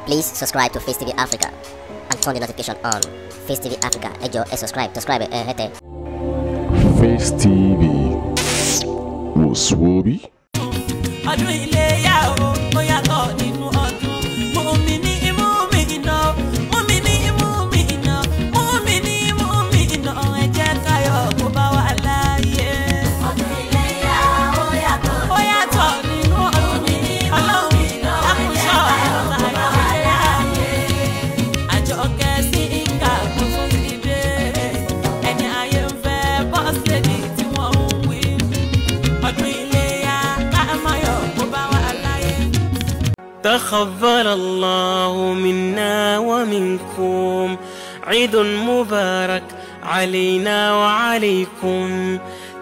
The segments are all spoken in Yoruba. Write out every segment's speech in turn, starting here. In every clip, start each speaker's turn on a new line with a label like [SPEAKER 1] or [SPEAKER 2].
[SPEAKER 1] Please subscribe to Face TV Africa and turn the notification on. Face TV Africa, ẹ jọ̀ọ́ ẹ subscribe, hete.
[SPEAKER 2] Face TV wò sùwòbí.
[SPEAKER 3] Ọdún iléyá o, ó yàtọ̀ nínú ọdún. Mú mi ní imú mi iná, mú mi ní imú mi iná, mú mi ní imú mi iná. Ẹ jẹ́ ká yọ̀ kó bá wà láyé. Ọdún iléyá ó yàtọ̀ nínú ọdún. Ọlọ́run àkùnṣọ́ àyàláyé. Àjọkẹ́ sí ìka kún fún ìdè. Ẹni ayé ń fẹ́ bọ́ọ̀sì ní tí wọ́n ń wí. Ọdún iléyá ká máa yọ̀ kó bá wà láyé.
[SPEAKER 4] تقبل الله منا ومنكم عيد مبارك علينا وعليكم.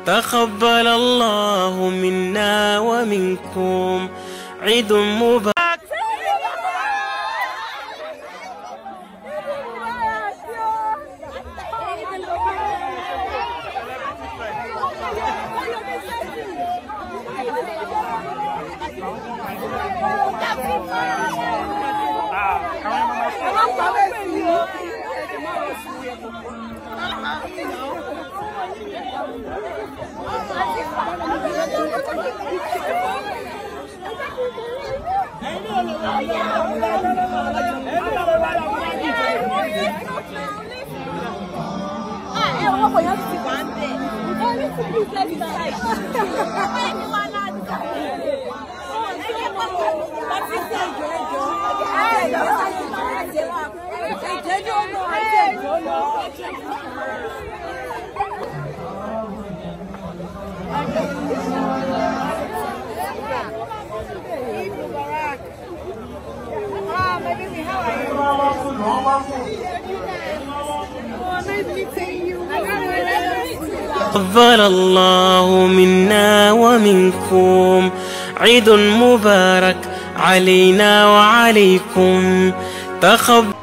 [SPEAKER 4] تقبل الله منا ومنكم عيد مبارك. تقبل الله منا ومنكم عيد مبارك علينا وعليكم.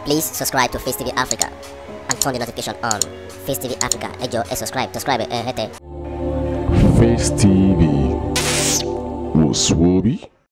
[SPEAKER 1] Please subscribe to Face TV Africa and turn the notification on. Face TV Africa, ẹ jọ̀ọ́ ẹ subscribe, hete.
[SPEAKER 2] Face TV wò sùwòbí.